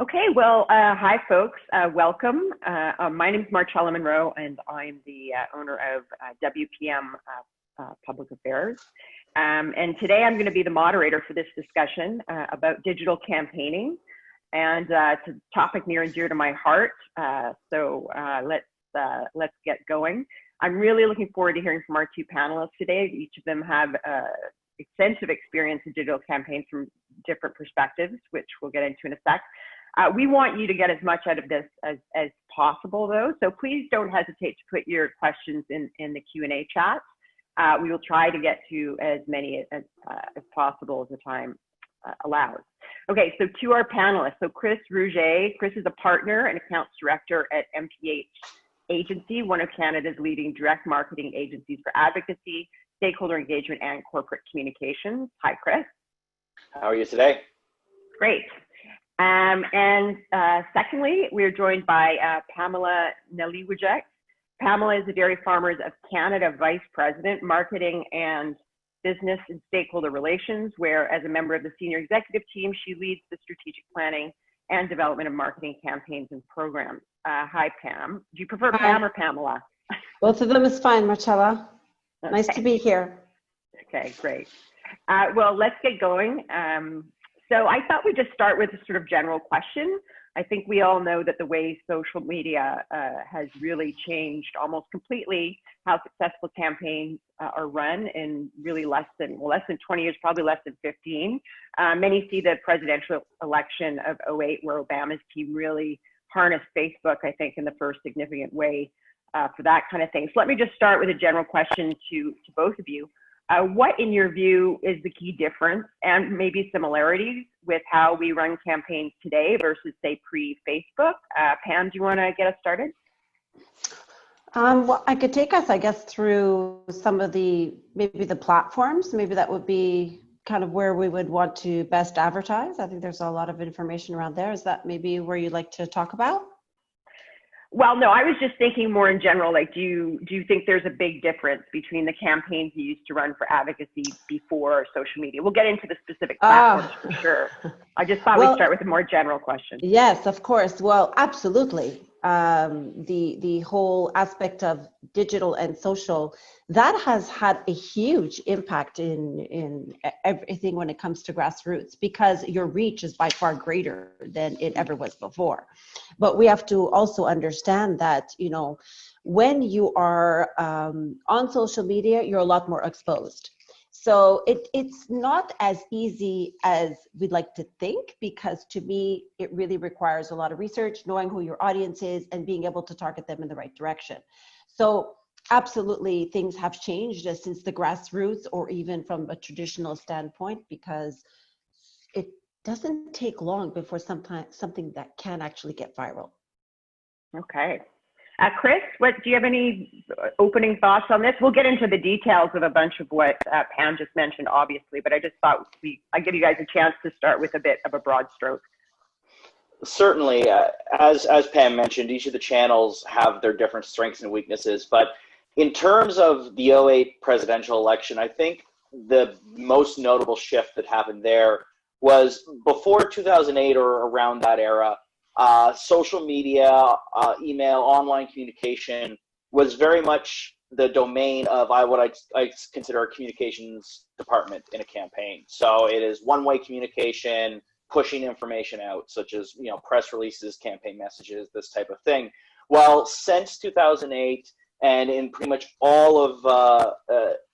Okay, well, hi folks, welcome. My name is Marcella Munro and I'm the owner of WPM Public Affairs. And today I'm going to be the moderator for this discussion about digital campaigning. And it's a topic near and dear to my heart. So let's get going. I'm really looking forward to hearing from our two panelists today. Each of them have extensive experience in digital campaigns from different perspectives, which we'll get into in a sec. We want you to get as much out of this as possible, though. So please don't hesitate to put your questions in the Q&A chat. We will try to get to as many as possible as the time allows. Okay, so to our panelists. So Chris Rougier. Chris is a partner and accounts director at MPH Agency, one of Canada's leading direct marketing agencies for advocacy, stakeholder engagement, and corporate communications. Hi, Chris. How are you today? Great. Secondly, we're joined by Pamela Nalewajek. Pamela is the Dairy Farmers of Canada Vice President, Marketing and Business and Stakeholder Relations, where as a member of the senior executive team, she leads the strategic planning and development of marketing campaigns and programs. Hi, Pam. Do you prefer Pam or Pamela? Both of them is fine, Marcella. Okay. Nice to be here. Okay, great. Well, let's get going. So I thought we'd just start with a sort of general question. I think we all know that the way social media has really changed almost completely how successful campaigns are run in really less than 20 years, probably less than 15. Many see the presidential election of '08 where Obama's team really harnessed Facebook, I think, in the first significant way for that kind of thing. So let me just start with a general question to both of you. What, in your view, is the key difference and maybe similarities with how we run campaigns today versus, say, pre-Facebook? Pam, do you want to get us started? Well, I could take us, I guess, through some of maybe the platforms. Maybe that would be kind of where we would want to best advertise. I think there's a lot of information around there. Is that maybe where you'd like to talk about? Well, no, I was just thinking more in general, like, do you think there's a big difference between the campaigns you used to run for advocacy before social media? We'll get into the specific platforms for sure. I just thought we'd start with a more general question. Yes, of course. Well, absolutely. The whole aspect of digital and social, that has had a huge impact in everything when it comes to grassroots, because your reach is by far greater than it ever was before. But we have to also understand that, you know, when you are on social media, you're a lot more exposed. So it's not as easy as we'd like to think, because to me, it really requires a lot of research, knowing who your audience is and being able to target them in the right direction. So absolutely, things have changed since the grassroots, or even from a traditional standpoint, because it doesn't take long before something that can actually get viral. Okay. Chris, do you have any opening thoughts on this? We'll get into the details of a bunch of what Pam just mentioned, obviously, but I just thought I'd give you guys a chance to start with a bit of a broad stroke. Certainly, as Pam mentioned, each of the channels have their different strengths and weaknesses, but in terms of the '08 presidential election, I think the most notable shift that happened there was before 2008 or around that era. Social media, email, online communication was very much the domain of what I consider a communications department in a campaign. So it is one-way communication, pushing information out, such as, you know, press releases, campaign messages, this type of thing. Well, since 2008, and in pretty much all of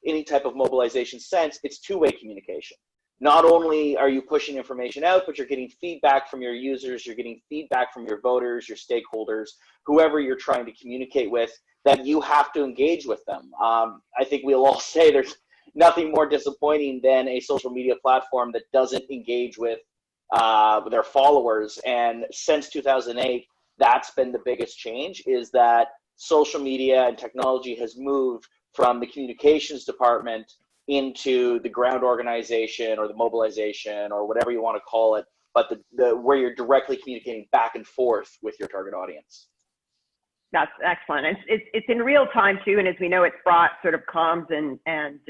any type of mobilization since, it's two-way communication. Not only are you pushing information out, but you're getting feedback from your users, you're getting feedback from your voters, your stakeholders, whoever you're trying to communicate with, that you have to engage with them. I think we'll all say there's nothing more disappointing than a social media platform that doesn't engage with their followers. And since 2008, that's been the biggest change, is that social media and technology has moved from the communications department into the ground organization or the mobilization or whatever you want to call it, but where you're directly communicating back and forth with your target audience. That's excellent. It's in real time too, and as we know, it's brought sort of comms and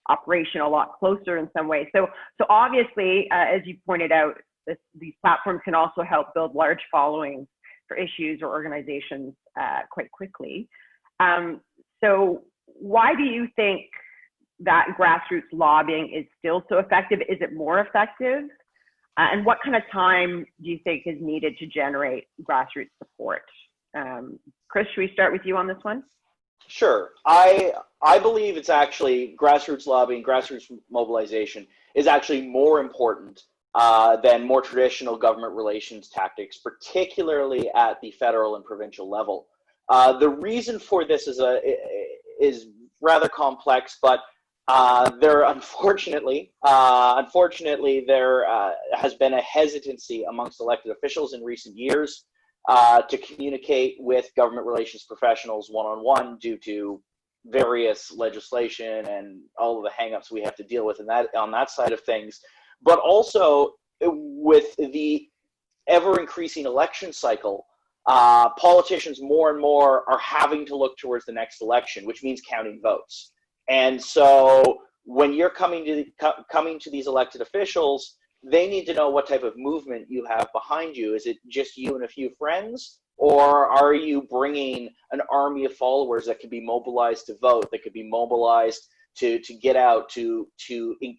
operation a lot closer in some ways. So obviously, as you pointed out, these platforms can also help build large followings for issues or organizations quite quickly. So why do you think that grassroots lobbying is still so effective? Is it more effective? And what kind of time do you think is needed to generate grassroots support? Chris, should we start with you on this one? Sure. I believe it's actually grassroots lobbying, grassroots mobilization is actually more important than more traditional government relations tactics, particularly at the federal and provincial level. The reason for this is rather complex, but unfortunately there has been a hesitancy amongst elected officials in recent years to communicate with government relations professionals one-on-one due to various legislation and all of the hangups we have to deal with on that side of things, but also with the ever-increasing election cycle. Politicians more and more are having to look towards the next election, which means counting votes. And so when you're coming to these elected officials, they need to know what type of movement you have behind you. Is it just you and a few friends? Or are you bringing an army of followers that can be mobilized to vote, that could be mobilized to get out, to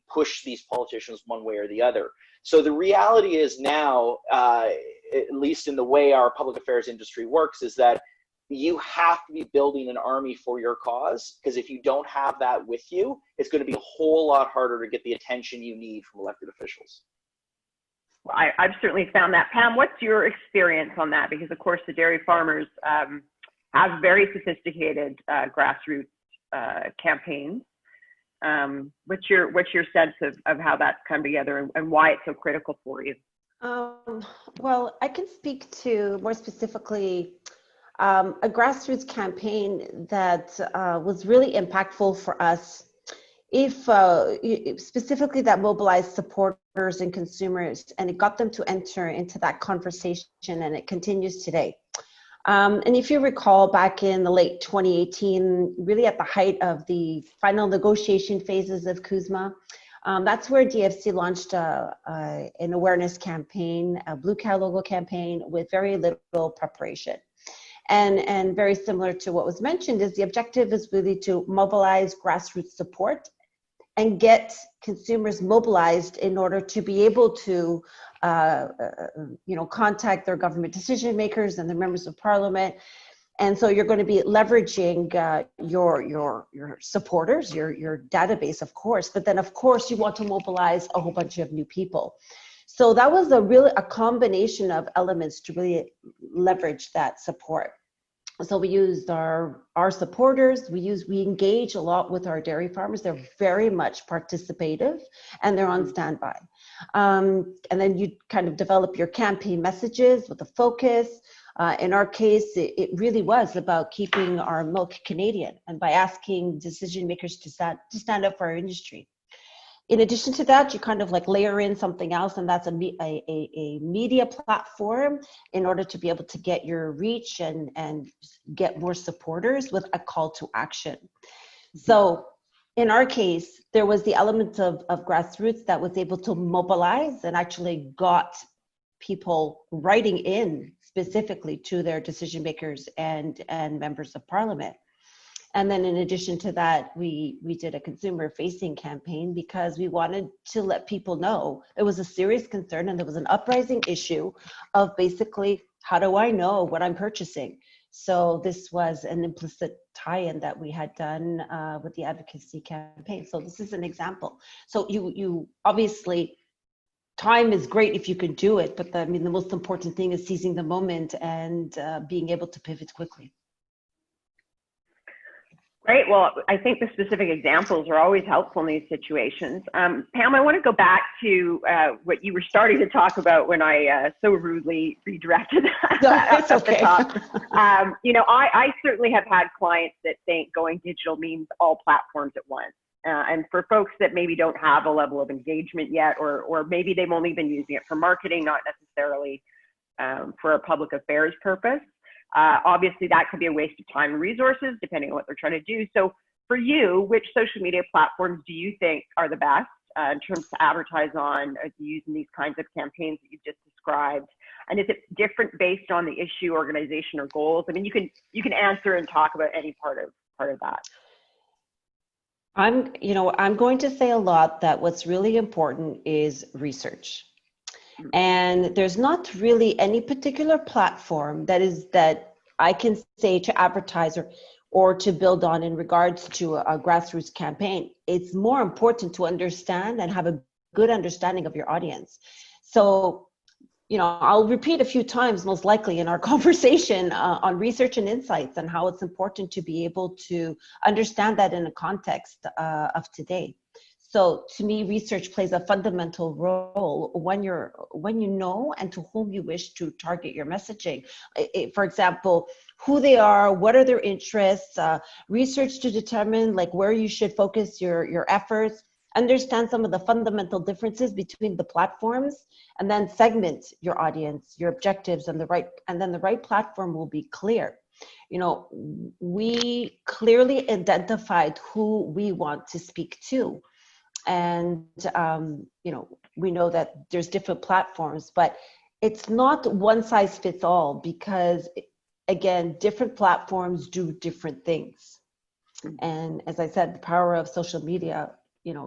push these politicians one way or the other? So the reality is now, at least in the way our public affairs industry works, is that you have to be building an army for your cause, because if you don't have that with you, it's going to be a whole lot harder to get the attention you need from elected officials. Well, I've certainly found that. Pam, what's your experience on that? Because of course the dairy farmers have very sophisticated grassroots campaigns. What's your sense of how that's come together and why it's so critical for you? Well, I can speak to more specifically a grassroots campaign that was really impactful for us, specifically that mobilized supporters and consumers, and it got them to enter into that conversation, and it continues today. And if you recall, back in the late 2018, really at the height of the final negotiation phases of CUSMA, that's where DFC launched an awareness campaign, a Blue Cow logo campaign with very little preparation. And very similar to what was mentioned, is the objective is really to mobilize grassroots support and get consumers mobilized in order to be able to contact their government decision makers and the members of parliament. And so you're going to be leveraging your supporters, your database, of course, but then of course you want to mobilize a whole bunch of new people. So that was a combination of elements to really leverage that support. So we used our supporters, we engage a lot with our dairy farmers. They're very much participative and they're on standby. And then you kind of develop your campaign messages with a focus. In our case, it really was about keeping our milk Canadian, and by asking decision makers to stand up for our industry. In addition to that, you kind of like layer in something else, and that's a media platform in order to be able to get your reach and get more supporters with a call to action. So in our case, there was the element of grassroots that was able to mobilize and actually got people writing in specifically to their decision makers and members of parliament. And then in addition to that, we did a consumer facing campaign because we wanted to let people know it was a serious concern and there was an uprising issue of basically, how do I know what I'm purchasing? So this was an implicit tie-in that we had done with the advocacy campaign. So this is an example. So you obviously, time is great if you can do it, but the most important thing is seizing the moment and being able to pivot quickly. Great. Well, I think the specific examples are always helpful in these situations. Pam, I want to go back to what you were starting to talk about when I so rudely redirected at the top. I certainly have had clients that think going digital means all platforms at once. And for folks that maybe don't have a level of engagement yet, or maybe they've only been using it for marketing, not necessarily for a public affairs purpose. Obviously, that could be a waste of time and resources, depending on what they're trying to do. So for you, which social media platforms do you think are the best? in terms to advertise on, using these kinds of campaigns that you've just described? And is it different based on the issue, organization, or goals? I mean, you can answer and talk about any part of that. I'm going to say a lot that what's really important is research. And there's not really any particular platform that I can say to advertise or to build on in regards to a grassroots campaign. It's more important to understand and have a good understanding of your audience. So, I'll repeat a few times, most likely in our conversation on research and insights and how it's important to be able to understand that in a context of today. So to me, research plays a fundamental role when you know and to whom you wish to target your messaging. For example, who they are, what are their interests, research to determine like where you should focus your efforts, understand some of the fundamental differences between the platforms, and then segment your audience, your objectives, and then the right platform will be clear. We clearly identified who we want to speak to. And, we know that there's different platforms, but it's not one size fits all because, again, different platforms do different things. And as I said, the power of social media,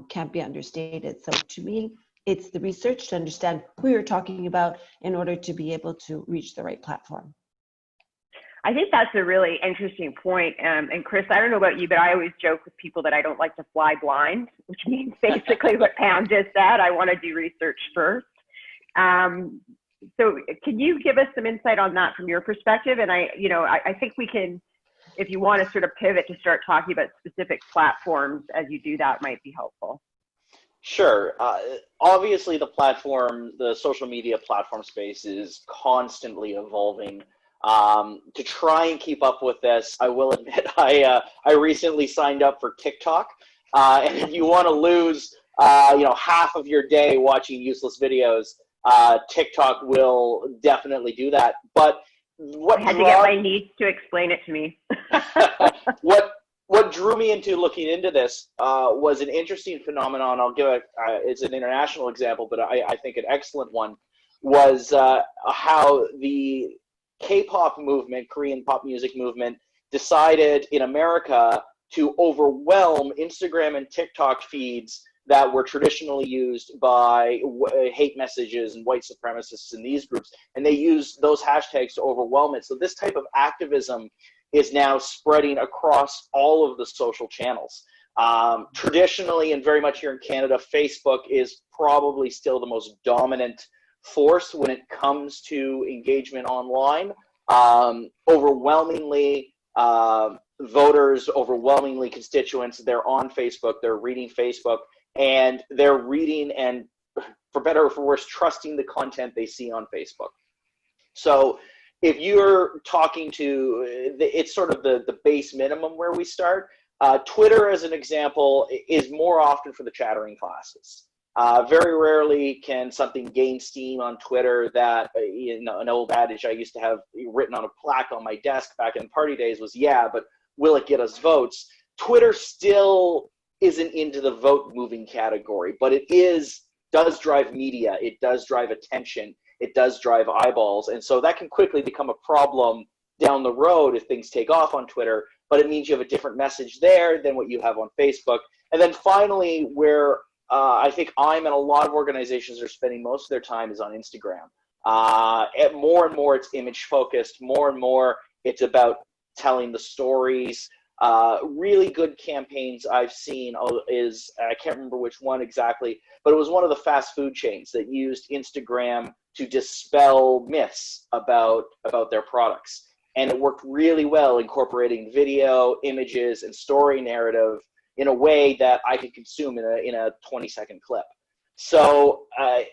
can't be understated. So to me, it's the research to understand who you're talking about in order to be able to reach the right platform. I think that's a really interesting point. And Chris, I don't know about you, but I always joke with people that I don't like to fly blind, which means basically what Pam just said. I want to do research first. So can you give us some insight on that from your perspective? And I think we can, if you want to sort of pivot to start talking about specific platforms as you do that, might be helpful. Sure. Obviously, the social media platform space is constantly evolving. To try and keep up with this, I will admit I recently signed up for TikTok, and if you want to lose half of your day watching useless videos, TikTok will definitely do that. But what I had to get my niece to explain it to me. What drew me into looking into this was an interesting phenomenon. I'll give it's an international example, but I think an excellent one was how the K-pop movement, Korean pop music movement, decided in America to overwhelm Instagram and TikTok feeds that were traditionally used by hate messages and white supremacists in these groups, and they used those hashtags to overwhelm it. So this type of activism is now spreading across all of the social channels. Traditionally, and very much here in Canada, Facebook is probably still the most dominant force when it comes to engagement online. Overwhelmingly, voters, overwhelmingly constituents, they're on Facebook, they're reading Facebook, and they're reading and, for better or for worse, trusting the content they see on Facebook. So if you're talking to, it's sort of the base minimum where we start. Twitter, as an example, is more often for the chattering classes. Very rarely can something gain steam on Twitter that, an old adage I used to have written on a plaque on my desk back in party days was, yeah, but will it get us votes? Twitter still isn't into the vote moving category, but it does drive media, it does drive attention, it does drive eyeballs, and so that can quickly become a problem down the road if things take off on Twitter, but it means you have a different message there than what you have on Facebook. And then finally, where I think and a lot of organizations are spending most of their time is on Instagram. More and more it's image focused, more and more it's about telling the stories. Really good campaigns I've seen is, I can't remember which one exactly, but it was one of the fast food chains that used Instagram to dispel myths about their products. And it worked really well, incorporating video, images, and story narrative in a way that I could consume in a 20-second clip. So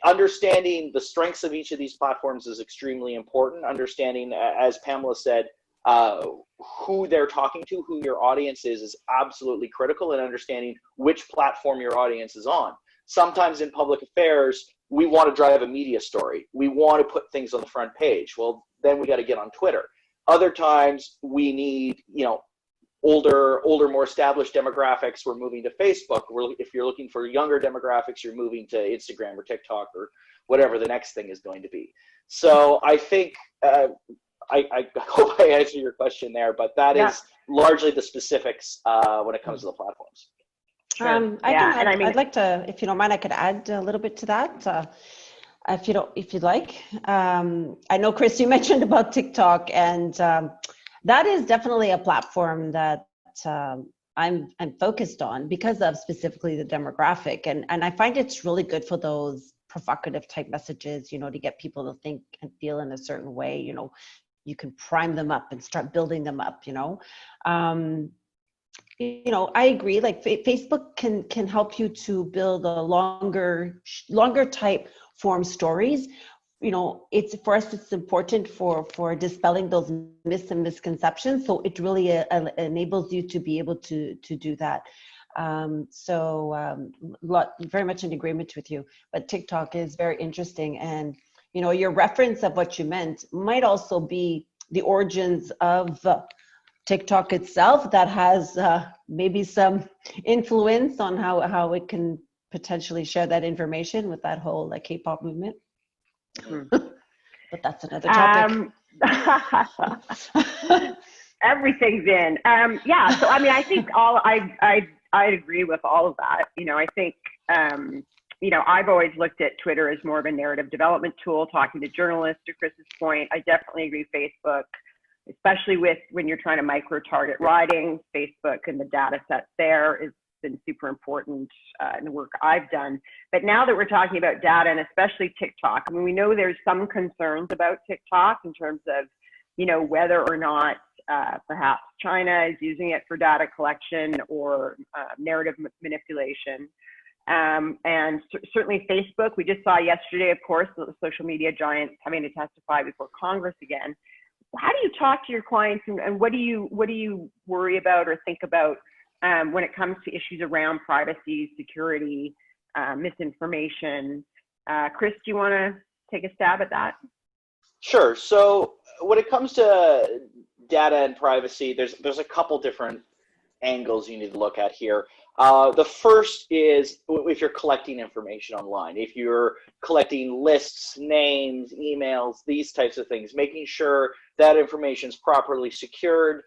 understanding the strengths of each of these platforms is extremely important. Understanding, as Pamela said, who they're talking to, who your audience is absolutely critical, and understanding which platform your audience is on. Sometimes in public affairs, we want to drive a media story. We want to put things on the front page. Well, then we got to get on Twitter. Other times we need, older, more established demographics, we're moving to Facebook. If you're looking for younger demographics, you're moving to Instagram or TikTok or whatever the next thing is going to be. So I think, I hope I answered your question there, but that is largely the specifics when it comes to the platforms. Sure. I'd like to, if you don't mind, I could add a little bit to that. If you'd like. I know, Chris, you mentioned about TikTok, and that is definitely a platform that I'm focused on because of specifically the demographic, and I find it's really good for those provocative type messages, to get people to think and feel in a certain way. You can prime them up and start building them up. I agree. Like Facebook can help you to build a longer type form stories. It's for us, it's important for dispelling those myths and misconceptions. So it really enables you to be able to do that. Very much in agreement with you, but TikTok is very interesting. And, your reference of what you meant might also be the origins of TikTok itself that has maybe some influence on how it can potentially share that information with that whole K-pop movement. But that's another topic. Everything's in. So I think I agree with all of that. I think I've always looked at Twitter as more of a narrative development tool, talking to journalists. To Chris's point, I definitely agree Facebook, especially when you're trying to micro-target writing. Facebook and the data sets there has been super important in the work I've done. But now that we're talking about data, and especially TikTok, we know there's some concerns about TikTok in terms of, whether or not perhaps China is using it for data collection or narrative manipulation. And certainly Facebook, we just saw yesterday, of course, the social media giants having to testify before Congress again. How do you talk to your clients, and what do you worry about or think about when it comes to issues around privacy, security, misinformation? Chris, do you want to take a stab at that? Sure. So when it comes to data and privacy, there's a couple different angles you need to look at here. The first is if you're collecting information online, if you're collecting lists, names, emails, these types of things, making sure that information is properly secured.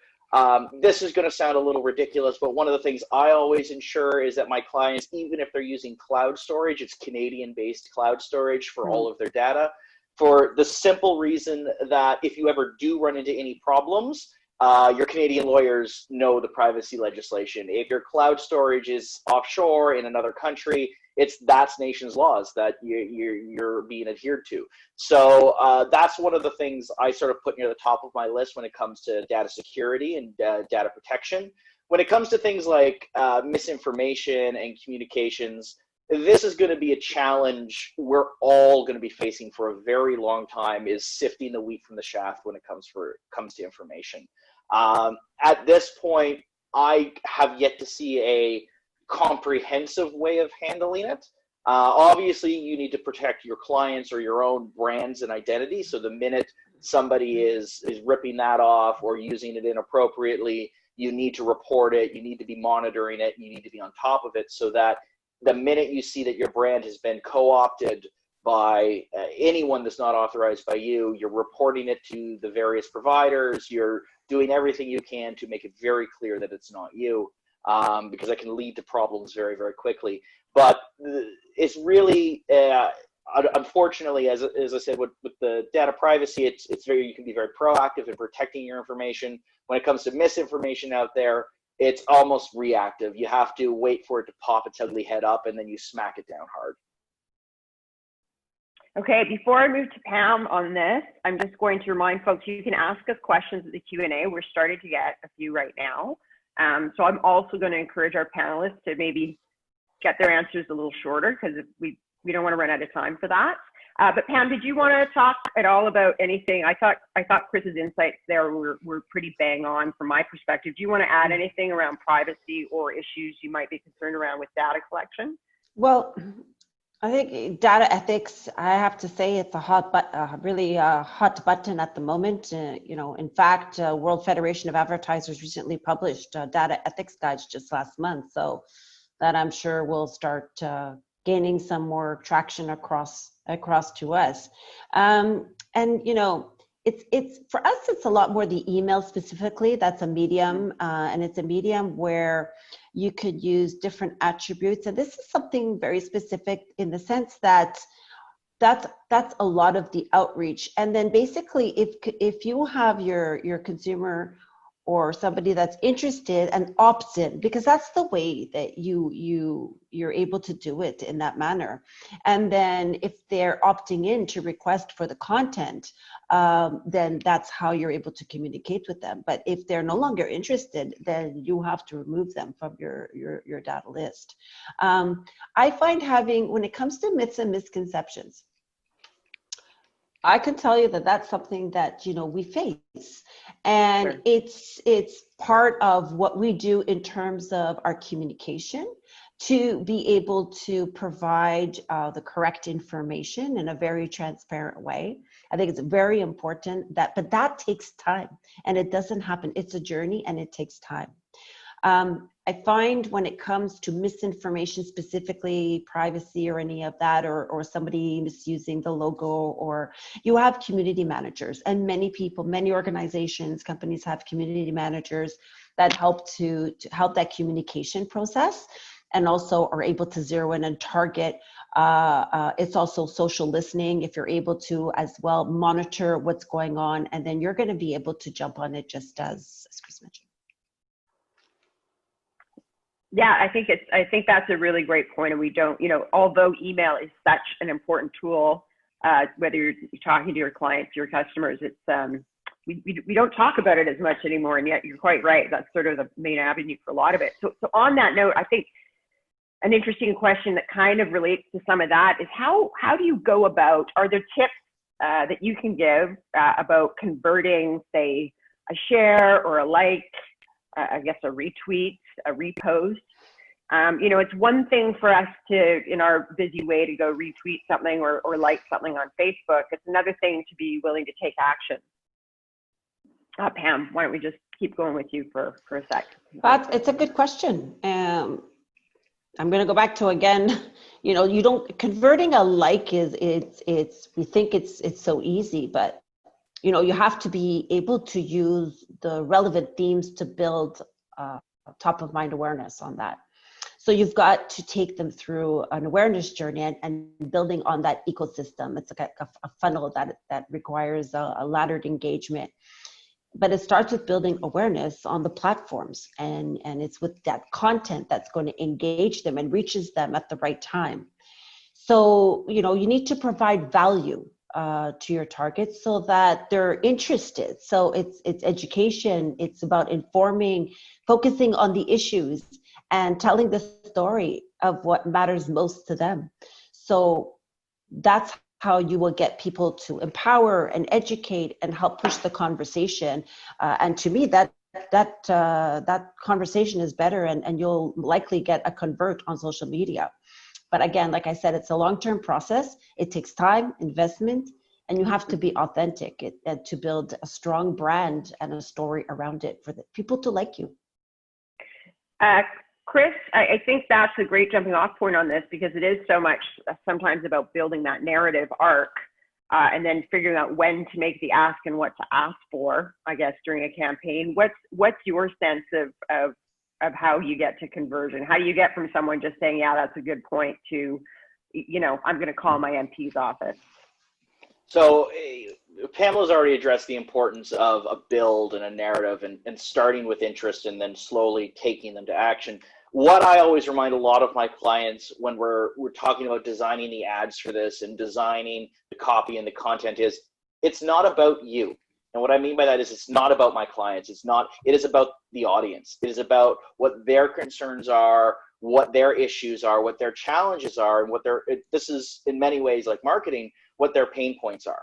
This is going to sound a little ridiculous, but one of the things I always ensure is that my clients, even if they're using cloud storage, it's Canadian-based cloud storage for all of their data, for the simple reason that if you ever do run into any problems, your Canadian lawyers know the privacy legislation. If your cloud storage is offshore in another country, that's nation's laws that you're being adhered to. So that's one of the things I sort of put near the top of my list when it comes to data security and data protection. When it comes to things like misinformation and communications, this is going to be a challenge we're all going to be facing for a very long time, is sifting the wheat from the chaff when it comes to information. At this point, I have yet to see a comprehensive way of handling it. Obviously, you need to protect your clients or your own brands and identity. So the minute somebody is ripping that off or using it inappropriately, you need to report it. You need to be monitoring it. You need to be on top of it so that the minute you see that your brand has been co-opted by anyone that's not authorized by you, you're reporting it to the various providers. You're doing everything you can to make it very clear that it's not you, because that can lead to problems very, very quickly. But it's really, unfortunately, as I said, with the data privacy, you can be very proactive in protecting your information. When it comes to misinformation out there, it's almost reactive. You have to wait for it to pop its ugly head up, and then you smack it down hard. Okay, before I move to Pam on this, I'm just going to remind folks, you can ask us questions at the Q&A. We're starting to get a few right now. So I'm also going to encourage our panelists to maybe get their answers a little shorter, because we don't want to run out of time for that. But Pam, did you want to talk at all about anything? I thought Chris's insights there were pretty bang on from my perspective. Do you want to add anything around privacy or issues you might be concerned around with data collection? Well, I think data ethics, I have to say it's a hot, but really hot button at the moment. In fact, World Federation of Advertisers recently published data ethics guides just last month. So that I'm sure will start gaining some more traction across to us. And it's for us, it's a lot more the email specifically. That's a medium, and it's a medium where you could use different attributes. And this is something very specific in the sense that that's a lot of the outreach. And then basically, if you have your consumer or somebody that's interested and opts in, because that's the way that you're able to do it in that manner. And then if they're opting in to request for the content, then that's how you're able to communicate with them. But if they're no longer interested, then you have to remove them from your data list. I find when it comes to myths and misconceptions, I can tell you that that's something that we face, and Sure. it's part of what we do in terms of our communication to be able to provide the correct information in a very transparent way. I think it's very important but that takes time, and it doesn't happen. It's a journey, and it takes time. I find when it comes to misinformation, specifically privacy or any of that, or somebody misusing the logo, or you have community managers, and many organizations, companies have community managers that help to help that communication process, and also are able to zero in and target. It's also social listening, if you're able to as well monitor what's going on, and then you're going to be able to jump on it, just as Chris mentioned. Yeah, I think that's a really great point. And we don't, although email is such an important tool, whether you're talking to your clients, your customers, it's we don't talk about it as much anymore. And yet you're quite right. That's sort of the main avenue for a lot of it. So on that note, I think an interesting question that kind of relates to some of that is how do you go about, are there tips that you can give about converting, say, a share or a like, I guess a retweet, a repost? It's one thing for us to, in our busy way, to go retweet something or like something on Facebook. It's another thing to be willing to take action. Pam, why don't we just keep going with you for a sec? It's a good question. I'm going to go back to, again, converting a like we think it's so easy, but you have to be able to use the relevant themes to build top of mind awareness on that. So you've got to take them through an awareness journey and building on that ecosystem. It's like a funnel that requires a laddered engagement. But it starts with building awareness on the platforms, and it's with that content that's going to engage them and reaches them at the right time. So, you need to provide value to your targets so that they're interested. So it's education, it's about informing, focusing on the issues, and telling the story of what matters most to them. So that's how you will get people to empower and educate and help push the conversation. And to me, that conversation is better, and you'll likely get a convert on social media. But again, like I said, it's a long-term process. It takes time, investment, and you have to be authentic to build a strong brand and a story around it for the people to like you. Chris, I think that's a great jumping off point on this, because it is so much sometimes about building that narrative arc and then figuring out when to make the ask and what to ask for, I guess, during a campaign. What's your sense of how you get to conversion? How do you get from someone just saying, yeah, that's a good point, to, I'm going to call my MP's office? So Pamela's already addressed the importance of a build and a narrative, and starting with interest and then slowly taking them to action. What I always remind a lot of my clients when we're talking about designing the ads for this and designing the copy and the content is, it's not about you. And what I mean by that is, it's not about my clients. It is about the audience. It is about what their concerns are, what their issues are, what their challenges are, and this is in many ways like marketing, what their pain points are.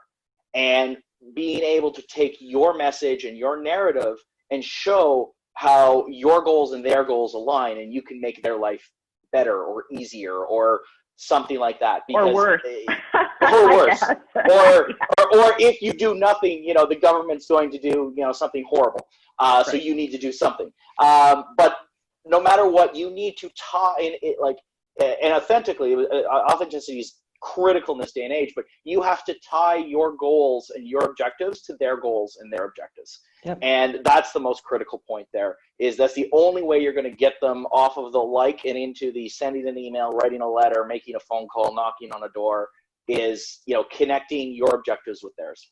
And being able to take your message and your narrative and show how your goals and their goals align, and you can make their life better or easier, or something like that. Or worse. Or worse. Or, yeah. or if you do nothing, the government's going to do, something horrible. So Right. you need to do something. But no matter what, you need to tie in it, and authenticity is critical in this day and age, but you have to tie your goals and your objectives to their goals and their objectives. Yep. And that's the most critical point there, is that's the only way you're going to get them off of the like and into the sending an email, writing a letter, making a phone call, knocking on a door, is, connecting your objectives with theirs.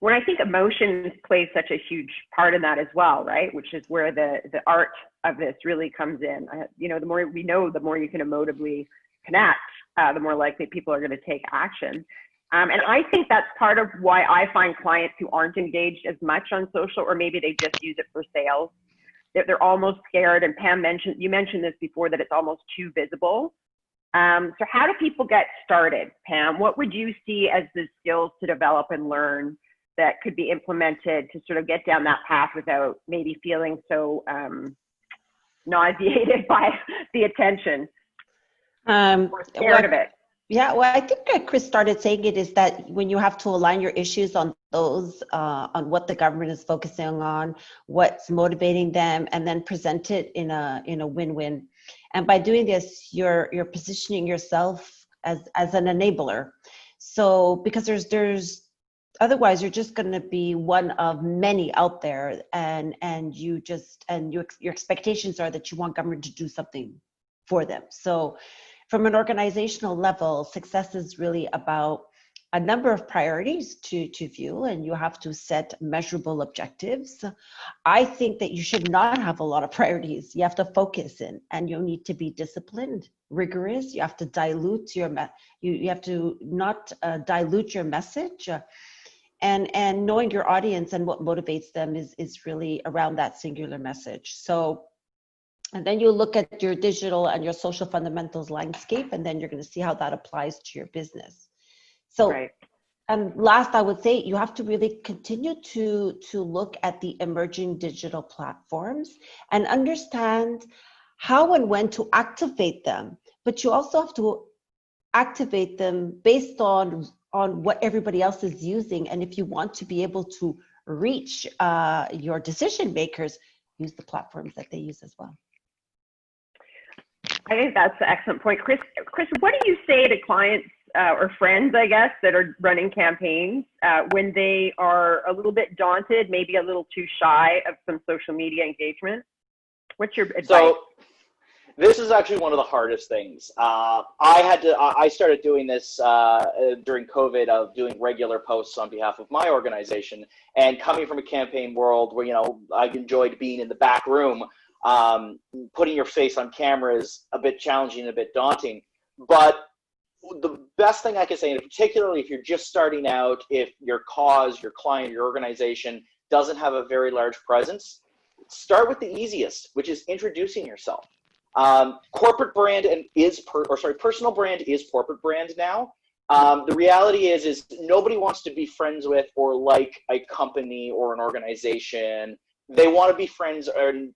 When I think emotions play such a huge part in that as well, right? Which is where the art of this really comes in. The more we know, the more you can emotively connect, the more likely people are going to take action. And I think that's part of why I find clients who aren't engaged as much on social, or maybe they just use it for sales, they're almost scared. And Pam you mentioned this before, that it's almost too visible. So how do people get started, Pam? What would you see as the skills to develop and learn that could be implemented to sort of get down that path without maybe feeling so nauseated by the attention? Or scared of it? Yeah, well, I think Chris started saying it, is that when you have to align your issues on those, on what the government is focusing on, what's motivating them, and then present it in a win-win. And by doing this, you're positioning yourself as an enabler. So because there's otherwise you're just going to be one of many out there, and your expectations are that you want government to do something for them. So from an organizational level, success is really about a number of priorities to view, and you have to set measurable objectives. I think that you should not have a lot of priorities. You have to focus in, and you need to be disciplined, rigorous. You have to dilute you have to not dilute your message, and knowing your audience and what motivates them is really around that singular message. So. And then you look at your digital and your social fundamentals landscape, and then you're going to see how that applies to your business. So, right. And last, I would say you have to really continue to look at the emerging digital platforms and understand how and when to activate them. But you also have to activate them based on what everybody else is using. And if you want to be able to reach your decision makers, use the platforms that they use as well. I think that's an excellent point. Chris, what do you say to clients or friends, I guess, that are running campaigns when they are a little bit daunted, maybe a little too shy of some social media engagement? What's your advice? So this is actually one of the hardest things. I started doing this during COVID, of doing regular posts on behalf of my organization, and coming from a campaign world where, I enjoyed being in the back room. Putting your face on camera is a bit challenging, a bit daunting, but the best thing I can say, and particularly if you're just starting out, if your cause, your client, your organization doesn't have a very large presence, start with the easiest, which is introducing yourself. Corporate brand personal brand is corporate brand now. The reality is nobody wants to be friends with or like a company or an organization. They want to be friends and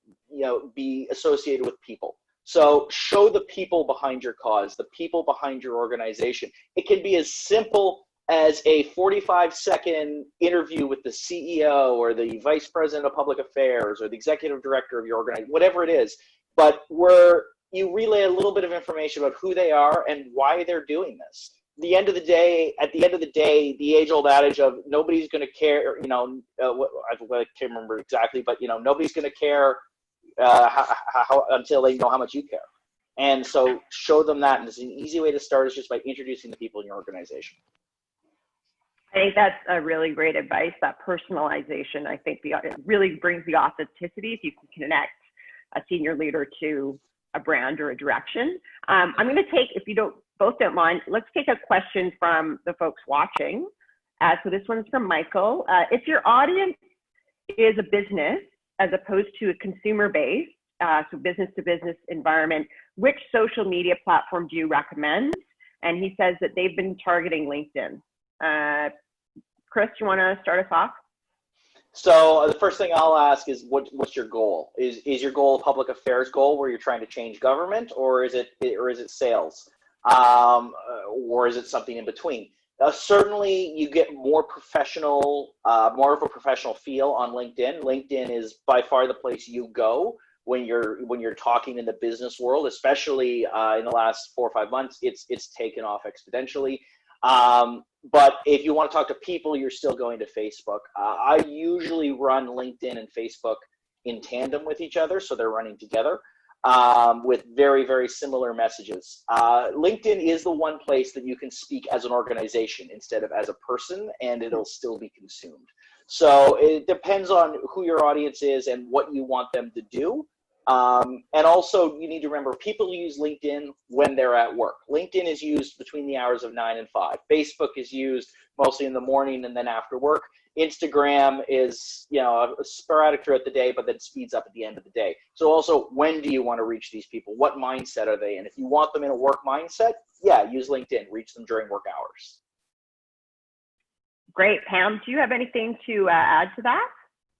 be associated with people. So show the people behind your cause, the people behind your organization. It can be as simple as a 45-second interview with the CEO or the vice president of public affairs or the executive director of your organization, whatever it is, but where you relay a little bit of information about who they are and why they're doing this. At the end of the day, the age-old adage of nobody's going to care, I can't remember exactly, but nobody's going to care how until they know how much you care. And so show them that, and it's an easy way to start is just by introducing the people in your organization. I think that's a really great advice, that personalization. I think it really brings the authenticity if you can connect a senior leader to a brand or a direction. I'm going to take, if you both don't mind, let's take a question from the folks watching. So this one's from Michael. If your audience is a business as opposed to a consumer base, so business to business environment, which social media platform do you recommend? And he says that they've been targeting LinkedIn. Chris, you want to start us off? So the first thing I'll ask is, what's your goal? Is your goal a public affairs goal where you're trying to change government, or is it sales, or is it something in between? Certainly, you get more professional, more of a professional feel on LinkedIn. LinkedIn is by far the place you go when you're talking in the business world, especially in the last 4 or 5 months. It's taken off exponentially. But if you want to talk to people, you're still going to Facebook. I usually run LinkedIn and Facebook in tandem with each other, so they're running together with very, very similar messages. LinkedIn is the one place that you can speak as an organization instead of as a person, and it'll still be consumed. So it depends on who your audience is and what you want them to do. And also, you need to remember, people use LinkedIn when they're at work. LinkedIn is used between the hours of 9 and 5. Facebook is used mostly in the morning and then after work. Instagram is, sporadic throughout the day, but then speeds up at the end of the day. So also, when do you want to reach these people? What mindset are they in? If you want them in a work mindset, yeah, use LinkedIn. Reach them during work hours. Great. Pam, do you have anything to add to that?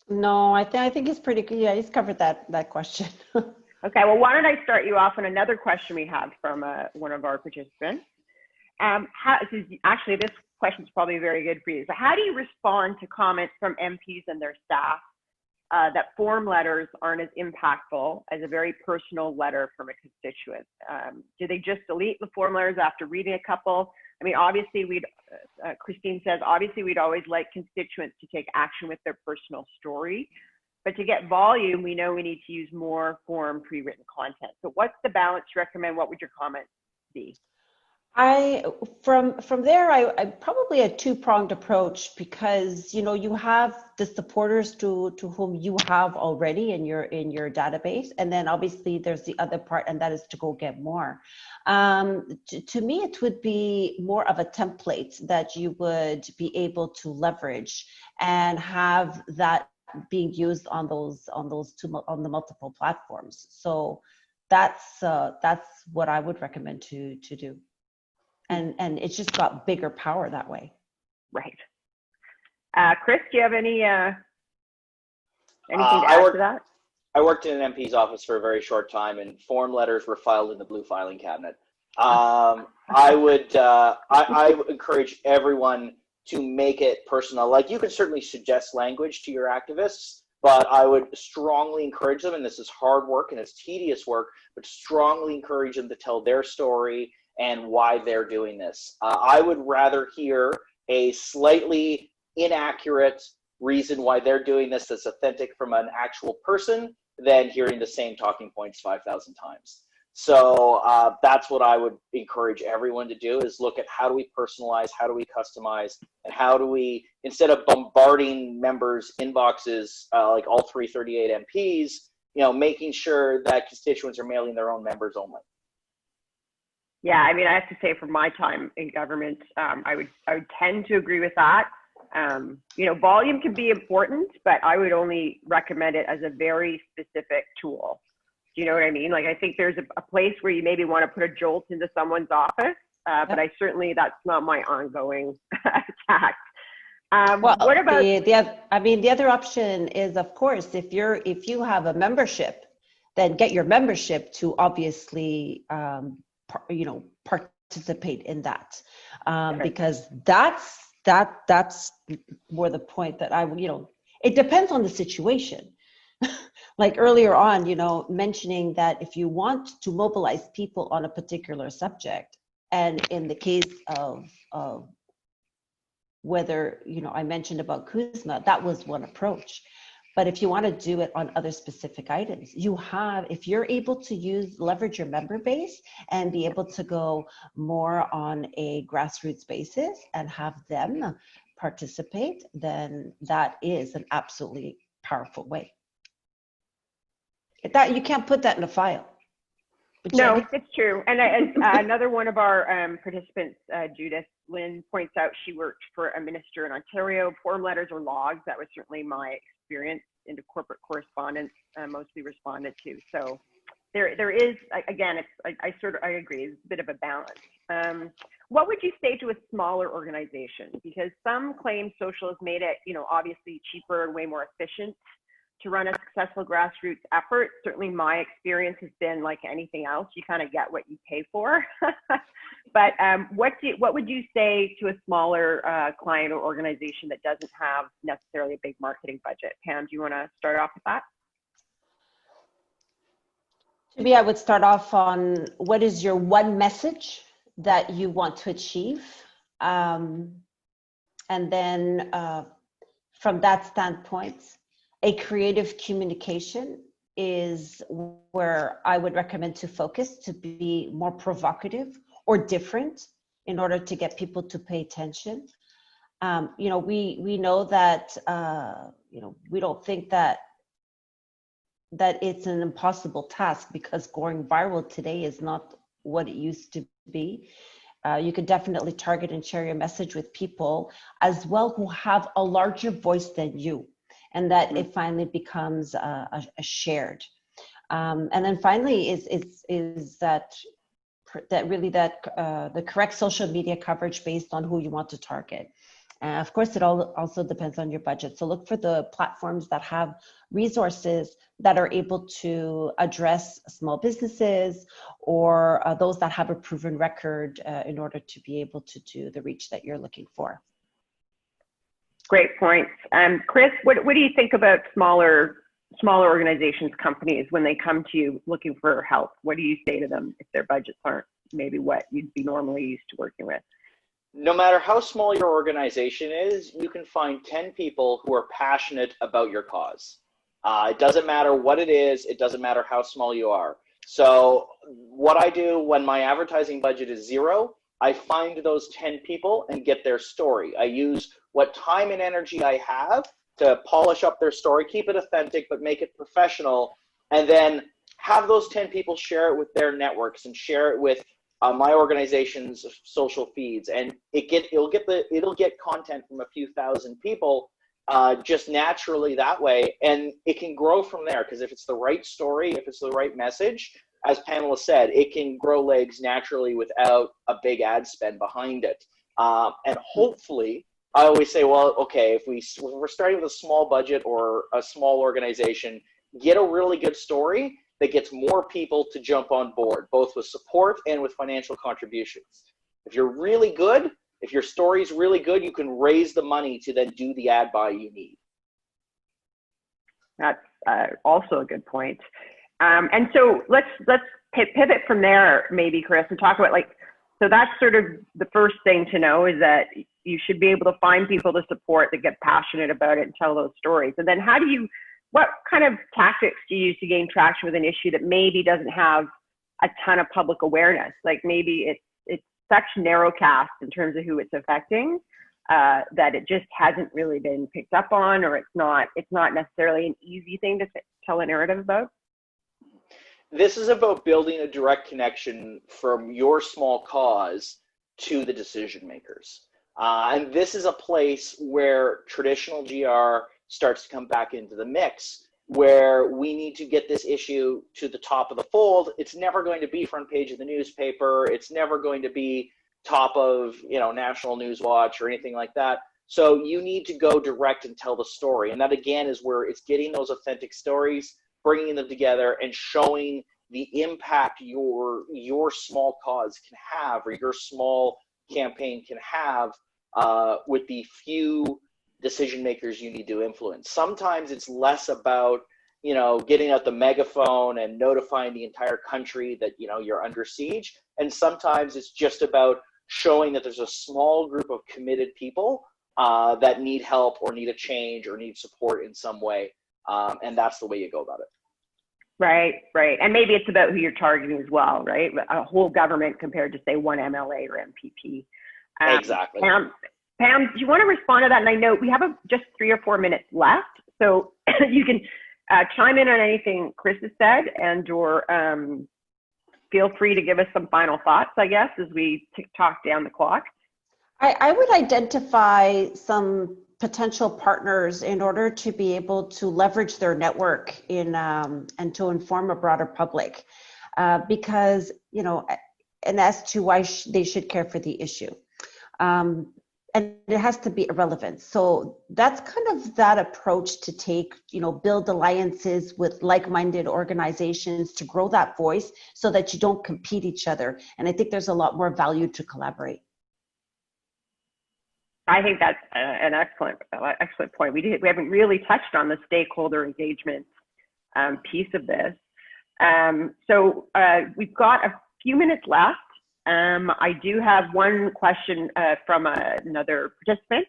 No, I think he's pretty good. Yeah, he's covered that question. Okay, well, why don't I start you off on another question we have from one of our participants. Actually, this question is probably very good for you. So how do you respond to comments from MPs and their staff that form letters aren't as impactful as a very personal letter from a constituent? Do they just delete the form letters after reading a couple? I mean, obviously, Christine says, obviously, we'd always like constituents to take action with their personal story. But to get volume, we know we need to use more form pre-written content. So what's the balance you recommend? What would your comments be? From there, I probably a two-pronged approach, because you have the supporters to whom you have already in your database, and then obviously there's the other part, and that is to go get more. To me, it would be more of a template that you would be able to leverage and have that being used on the multiple platforms. So that's what I would recommend to do. And it's just got bigger power that way. Right. Chris, do you have anything to add to that? I worked in an MP's office for a very short time, and form letters were filed in the blue filing cabinet. I would encourage everyone to make it personal. Like, you can certainly suggest language to your activists, but I would strongly encourage them, and this is hard work and it's tedious work, but strongly encourage them to tell their story and why they're doing this. I would rather hear a slightly inaccurate reason why they're doing this that's authentic from an actual person than hearing the same talking points 5,000 times. So that's what I would encourage everyone to do, is look at how do we personalize, how do we customize, and how do we, instead of bombarding members' inboxes like all 338 MPs, making sure that constituents are mailing their own members only. Yeah, I mean, I have to say, from my time in government, I would tend to agree with that. Volume can be important, but I would only recommend it as a very specific tool. Do you know what I mean? Like, I think there's a place where you maybe want to put a jolt into someone's office, but that's not my ongoing tact. What about the other option is, of course, if you have a membership, then get your membership to obviously participate in that, because that's more the point that it depends on the situation. Like earlier on, mentioning that if you want to mobilize people on a particular subject, and in the case of whether, I mentioned about Kuzma, that was one approach. But if you want to do it on other specific items, if you're able to leverage your member base and be able to go more on a grassroots basis and have them participate, then that is an absolutely powerful way. That you can't put that in a file. No, it's true. And another one of our participants, Judith Lynn, points out she worked for a minister in Ontario. Form letters or logs, that was certainly my experience into corporate correspondence, mostly responded to. So there is, again, I agree, it's a bit of a balance. what would you say to a smaller organization? Because some claim social has made it, obviously cheaper and way more efficient to run a successful grassroots effort. Certainly my experience has been like anything else, you kind of get what you pay for. But what would you say to a smaller client or organization that doesn't have necessarily a big marketing budget? Pam, do you want to start off with that? To me, I would start off on what is your one message that you want to achieve. And then from that standpoint, a creative communication is where I would recommend to focus, to be more provocative or different in order to get people to pay attention. We know that, we don't think that it's an impossible task, because going viral today is not what it used to be. You could definitely target and share your message with people as well who have a larger voice than you, and that it finally becomes a shared. And then finally is that the correct social media coverage based on who you want to target. Of course, it also depends on your budget. So look for the platforms that have resources that are able to address small businesses or those that have a proven record in order to be able to do the reach that you're looking for. Great points. Chris, what do you think about smaller organizations, companies, when they come to you looking for help? What do you say to them if their budgets aren't maybe what you'd be normally used to working with? No matter how small your organization is, you can find 10 people who are passionate about your cause. It doesn't matter what it is. It doesn't matter how small you are. So what I do when my advertising budget is zero, I find those 10 people and get their story. I use what time and energy I have to polish up their story, keep it authentic, but make it professional, and then have those 10 people share it with their networks and share it with my organization's social feeds, and it'll get content from a few thousand people just naturally that way, and it can grow from there, because if it's the right story, if it's the right message, as Pamela said, it can grow legs naturally without a big ad spend behind it. And hopefully, I always say, well, okay, if we're starting with a small budget or a small organization, get a really good story that gets more people to jump on board, both with support and with financial contributions. If you're really good, if your story's really good, you can raise the money to then do the ad buy you need. That's also a good point. And so let's pivot from there, maybe, Chris, and talk about so that's sort of the first thing to know, is that you should be able to find people to support that get passionate about it and tell those stories. And then what kind of tactics do you use to gain traction with an issue that maybe doesn't have a ton of public awareness? Like maybe it's such narrow cast in terms of who it's affecting that it just hasn't really been picked up on, or it's not necessarily an easy thing to tell a narrative about. This is about building a direct connection from your small cause to the decision makers. And this is a place where traditional GR starts to come back into the mix, where we need to get this issue to the top of the fold. It's never going to be front page of the newspaper. It's never going to be top of National News Watch or anything like that. So you need to go direct and tell the story. And that, again, is where it's getting those authentic stories, bringing them together, and showing the impact your small cause can have, or your small campaign can have with the few decision makers you need to influence. Sometimes it's less about getting out the megaphone and notifying the entire country that you're under siege, and sometimes it's just about showing that there's a small group of committed people that need help or need a change or need support in some way, and that's the way you go about it. Right. And maybe it's about who you're targeting as well, right? A whole government compared to, say, one MLA or MPP. Exactly. Pam, do you want to respond to that? And I know we have just 3 or 4 minutes left, so you can chime in on anything Chris has said, or feel free to give us some final thoughts, I guess, as we talk down the clock. I would identify some potential partners in order to be able to leverage their network and to inform a broader public, because and as to why they should care for the issue. And it has to be irrelevant. So that's kind of that approach to take, build alliances with like-minded organizations to grow that voice so that you don't compete each other. And I think there's a lot more value to collaborate. I think that's an excellent point. We haven't really touched on the stakeholder engagement piece of this. So we've got a few minutes left. I do have one question from another participant.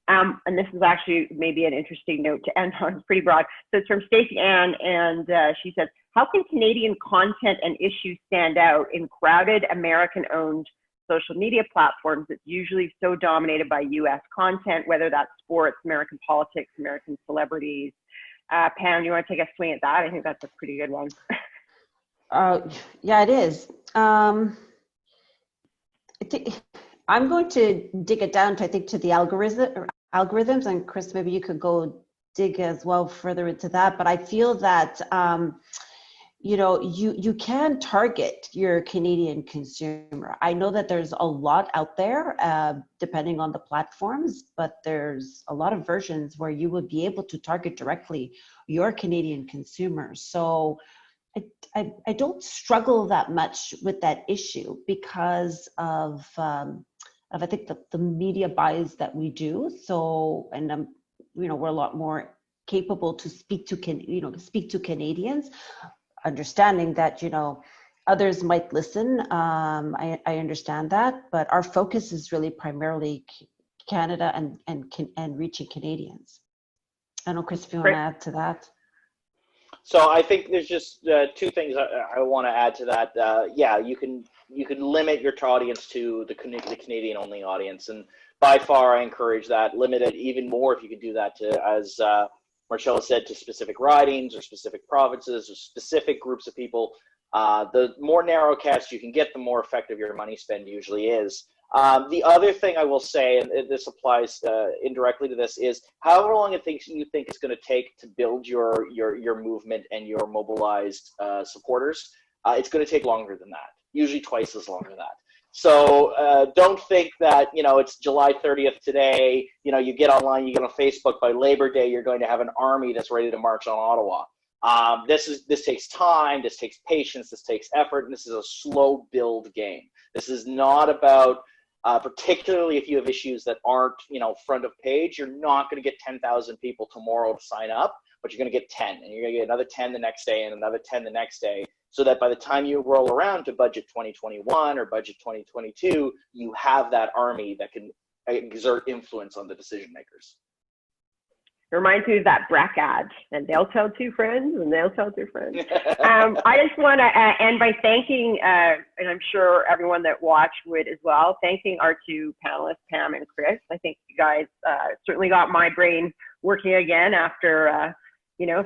And this is actually maybe an interesting note to end on. It's pretty broad. So it's from Stacey Ann, and she says, how can Canadian content and issues stand out in crowded American-owned social media platforms that's usually so dominated by US content, whether that's sports, American politics, American celebrities? Pam, you want to take a swing at that? I think that's a pretty good one. Yeah, it is. I'm going to dig it down to, I think, to the algorithms, and Chris, maybe you could go dig as well further into that. But I feel that, you can target your Canadian consumer. I know that there's a lot out there, depending on the platforms, but there's a lot of versions where you would be able to target directly your Canadian consumers. So I don't struggle that much with that issue because of I think the media buys that we do. So, and we're a lot more capable to speak to Canadians, understanding that others might listen. I understand that, but our focus is really primarily Canada and reaching Canadians. I don't know, Chris, if you want to add to that. So I think there's just two things I want to add to that. Yeah, you can limit your audience to the Canadian only audience, and by far I encourage that. Limit it even more if you can do that to, as Marcella said, to specific ridings or specific provinces or specific groups of people. The more narrow cast you can get, the more effective your money spend usually is. The other thing I will say, and this applies indirectly to this, is however long you think it's going to take to build your movement and your mobilized supporters, it's going to take longer than that, usually twice as long as that. So don't think that, it's July 30th today, you get online, you get on Facebook, by Labor Day, you're going to have an army that's ready to march on Ottawa. This takes time, this takes patience, this takes effort, and this is a slow build game. This is not about, particularly if you have issues that aren't, front of page, you're not going to get 10,000 people tomorrow to sign up, but you're going to get 10, and you're going to get another 10 the next day and another 10 the next day, so that by the time you roll around to budget 2021 or budget 2022, you have that army that can exert influence on the decision makers. It reminds me of that Breck ad, and they'll tell two friends, and they'll tell two friends. I just want to end by thanking, and I'm sure everyone that watched would as well, thanking our two panelists, Pam and Chris. I think you guys certainly got my brain working again after, a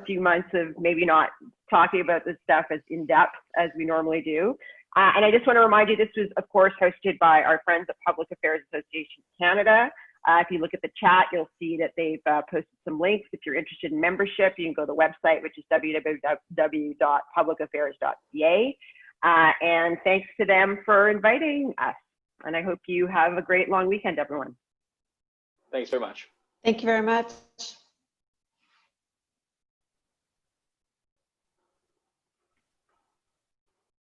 few months of maybe not talking about this stuff as in-depth as we normally do. And I just want to remind you, this was, of course, hosted by our friends at Public Affairs Association Canada. If you look at the chat, you'll see that they've posted some links. If you're interested in membership, you can go to the website, which is www.publicaffairs.ca. And thanks to them for inviting us. And I hope you have a great long weekend, everyone. Thanks very much. Thank you very much.